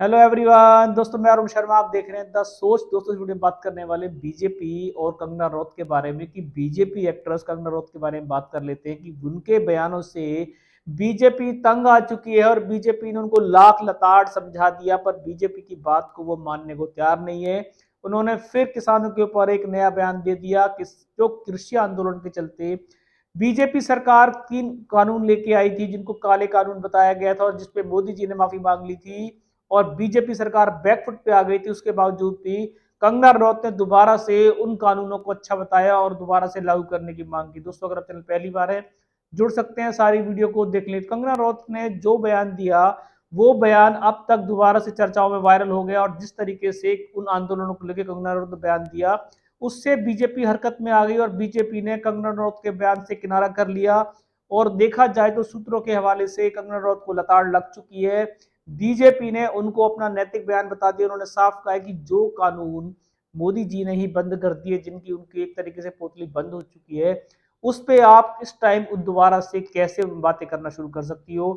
Hello everyone दोस्तों, मैं अरुण शर्मा। आप देख रहे हैं द सोच। दोस्तों इस वीडियो में बात करने वाले बीजेपी और कंगना रनौत के बारे में कि बीजेपी एक्ट्रेस कंगना रनौत के बारे में बात कर लेते हैं कि उनके बयानों से बीजेपी तंग आ चुकी है और बीजेपी ने उनको लाख लताड़ समझा दिया, पर बीजेपी की बात को वो मानने को तैयार नहीं है। उन्होंने फिर किसानों के ऊपर एक नया बयान दे दिया कि जो कृषि आंदोलन के चलते बीजेपी सरकार 3 कानून लेके आई थी, जिनको काले कानून बताया गया था और जिसपे मोदी जी ने माफी मांग ली थी और बीजेपी सरकार बैकफुट पे आ गई थी, उसके बावजूद भी कंगना रनौत ने दोबारा से उन कानूनों को अच्छा बताया और दोबारा से लागू करने की मांग की। दोस्तों अगर आप चैनल पहली बार है, जुड़ सकते हैं, सारी वीडियो को देख लें। कंगना रनौत ने जो बयान दिया वो बयान अब तक दोबारा से चर्चाओं में वायरल हो गया और जिस तरीके से उन आंदोलनों को लेकर कंगना रनौत ने बयान दिया, उससे बीजेपी हरकत में आ गई और बीजेपी ने कंगना रनौत के बयान से किनारा कर लिया। और देखा जाए तो सूत्रों के हवाले से कंगना रनौत को लताड़ लग चुकी है। बीजेपी ने उनको अपना नैतिक बयान बता दिया। उन्होंने साफ कहा है कि जो कानून मोदी जी ने ही बंद कर दिए, जिनकी उनकी एक तरीके से पोतली बंद हो चुकी है, उस पे आप इस टाइम दोबारा से कैसे बातें करना शुरू कर सकती हो।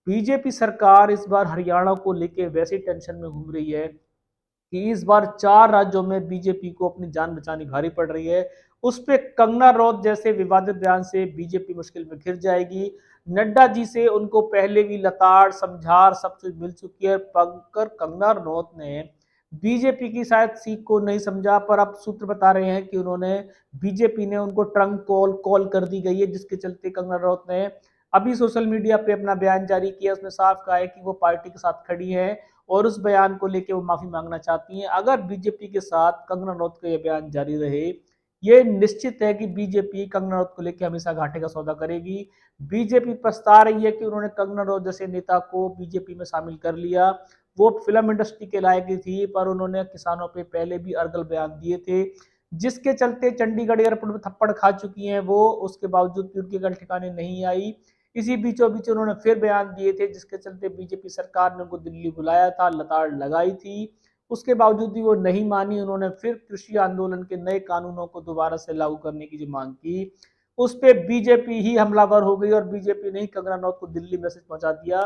बीजेपी सरकार इस बार हरियाणा को लेके वैसे टेंशन में घूम रही है कि इस बार 4 राज्यों में बीजेपी को अपनी जान बचानी भारी पड़ रही है। उस पे कंगना रनौत जैसे विवादित बयान से बीजेपी मुश्किल में घिर जाएगी। नड्डा जी से उनको पहले भी लताड़ समझार सब चीज मिल चुकी है, पंकर कंगना रनौत ने बीजेपी की शायद सीख को नहीं समझा, पर अब सूत्र बता रहे हैं कि उन्होंने बीजेपी ने उनको ट्रंक कॉल कॉल कर दी गई है, जिसके चलते कंगना रनौत ने अभी सोशल मीडिया पे अपना बयान जारी किया। उसमें साफ कहा है कि वो पार्टी के साथ खड़ी है और उस बयान को लेकर वो माफी मांगना चाहती हैं। अगर बीजेपी के साथ कंगना रनौत का ये बयान जारी रहे, ये निश्चित है कि बीजेपी कंगना रनौत को लेकर हमेशा घाटे का सौदा करेगी। बीजेपी पछता रही है कि उन्होंने कंगना रनौत जैसे नेता को बीजेपी में शामिल कर लिया। वो फिल्म इंडस्ट्री के लायक ही थी, पर उन्होंने किसानों पे पहले भी अर्गल बयान दिए थे, जिसके चलते चंडीगढ़ एयरपोर्ट में थप्पड़ खा चुकी हैं वो। उसके बावजूद भी उनकी गल ठिकाने नहीं आई। इसी बीचों बीच उन्होंने फिर बयान दिए थे, जिसके चलते बीजेपी सरकार ने उनको दिल्ली बुलाया था, लताड़ लगाई थी। उसके बावजूद भी वो नहीं मानी। उन्होंने फिर कृषि आंदोलन के नए कानूनों को दोबारा से लागू करने की जो मांग की, उस पर बीजेपी ही हमलावर हो गई और बीजेपी ने ही कंगना रनौत को दिल्ली मैसेज पहुंचा दिया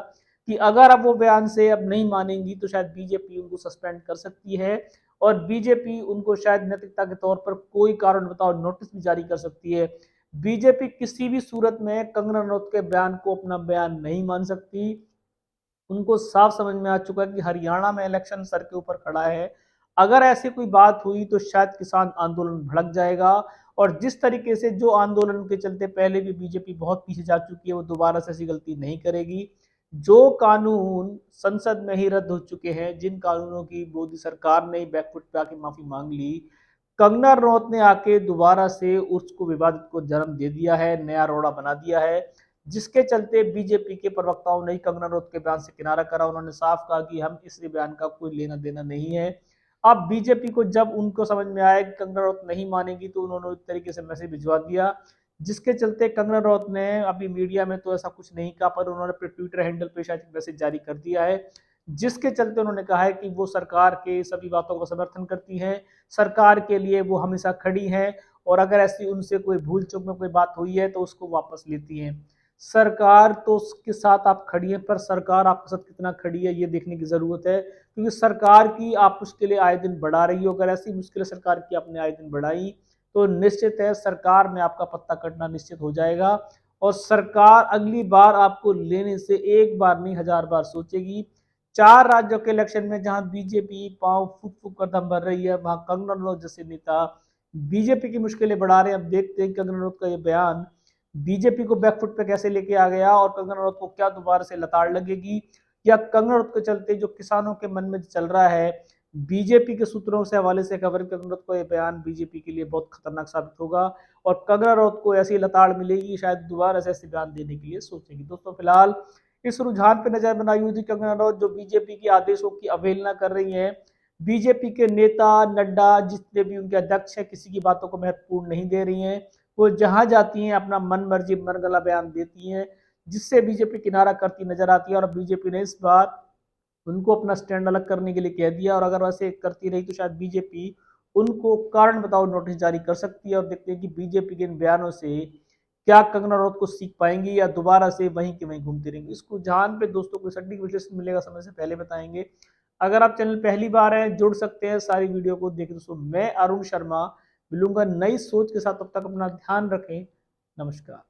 कि अगर अब वो बयान से अब नहीं मानेंगी तो शायद बीजेपी उनको सस्पेंड कर सकती है और बीजेपी उनको शायद नैतिकता के तौर पर कोई कारण बताओ नोटिस भी जारी कर सकती है। बीजेपी किसी भी सूरत में कंगना रनौत के बयान को अपना बयान नहीं मान सकती। उनको साफ समझ में आ चुका है कि हरियाणा में इलेक्शन सर के ऊपर खड़ा है। अगर ऐसी कोई बात हुई तो शायद किसान आंदोलन भड़क जाएगा और जिस तरीके से जो आंदोलन के चलते पहले भी बीजेपी बहुत पीछे जा चुकी है, वो दोबारा से ऐसी गलती नहीं करेगी। जो कानून संसद में ही रद्द हो चुके हैं, जिन कानूनों की मोदी सरकार ने बैकफुट पे आके माफी मांग ली, कंगना रनौत ने आके दोबारा से उसको विवादित को जन्म दे दिया है, नया रोड़ा बना दिया है, जिसके चलते बीजेपी के प्रवक्ताओं ने कंगना रनौत के बयान से किनारा करा। उन्होंने साफ कहा कि हम इस बयान का कोई लेना देना नहीं है। अब बीजेपी को जब उनको समझ में आया कि कंगना रनौत नहीं मानेगी, तो उन्होंने एक तरीके से मैसेज भिजवा दिया, जिसके चलते कंगना रनौत ने अभी मीडिया में तो ऐसा कुछ नहीं कहा, पर उन्होंने अपने ट्विटर हैंडल पे शायद मैसेज जारी कर दिया है, जिसके चलते उन्होंने कहा है कि वो सरकार के सभी बातों का समर्थन करती हैं, सरकार के लिए वो हमेशा खड़ी हैं और अगर ऐसी उनसे कोई भूल चूक में कोई बात हुई है तो उसको वापस लेती हैं। सरकार तो उसके साथ आप खड़ी है, पर सरकार आपके साथ कितना खड़ी है ये देखने की जरूरत है, क्योंकि सरकार की आप उसके लिए आए दिन बढ़ा रही हो। अगर ऐसी मुश्किल सरकार की आपने आए दिन बढ़ाई तो निश्चित है सरकार में आपका पत्ता कटना निश्चित हो जाएगा और सरकार अगली बार आपको लेने से एक बार नहीं 1000 बार सोचेगी। 4 राज्यों के इलेक्शन में जहां बीजेपी पांव फुक फुक कर दम भर रही है, वहां कंगना रनौत जैसे नेता बीजेपी की मुश्किलें बढ़ा रहे हैं। अब देखते हैं कंगना रनौत का ये बयान बीजेपी को बैकफुट पे कैसे लेके आ गया और कंगना रनौत को क्या दोबारा से लताड़ लगेगी, या कंगना रनौत के चलते जो किसानों के मन में चल रहा है, बीजेपी के सूत्रों से हवाले से खबर, कंगना रनौत को यह बयान बीजेपी के लिए बहुत खतरनाक साबित होगा और कंगना रनौत को ऐसी लताड़ मिलेगी, शायद दोबारा से ऐसे बयान देने के लिए सोचेगी। दोस्तों फिलहाल इस रुझान पर नजर बनाई हुई थी कंगना रनौत, जो बीजेपी के आदेशों की अवहेलना कर रही है। बीजेपी के नेता नड्डा जितने भी उनके अध्यक्ष हैं, किसी की बातों को महत्वपूर्ण नहीं दे रही हैं। वो जहां जाती हैं अपना मन मर्जी मन गला बयान देती हैं, जिससे बीजेपी किनारा करती नजर आती है और बीजेपी ने इस बार उनको अपना स्टैंड अलग करने के लिए कह दिया और अगर वैसे करती रही तो शायद बीजेपी उनको कारण बताओ नोटिस जारी कर सकती है। और देखते हैं कि बीजेपी के इन बयानों से क्या कंगना रनौत को सीख पाएंगी या दोबारा से वहीं के वहीं घूमती रहेंगी। इस रुझान पे दोस्तों को सटीक विश्लेषण मिलेगा समय से पहले बताएंगे। अगर आप चैनल पहली बार हैं, जुड़ सकते हैं सारी वीडियो को देखें। दोस्तों मैं अरुण शर्मा मिलूंगा नई सोच के साथ, तब तक अपना ध्यान रखें। नमस्कार।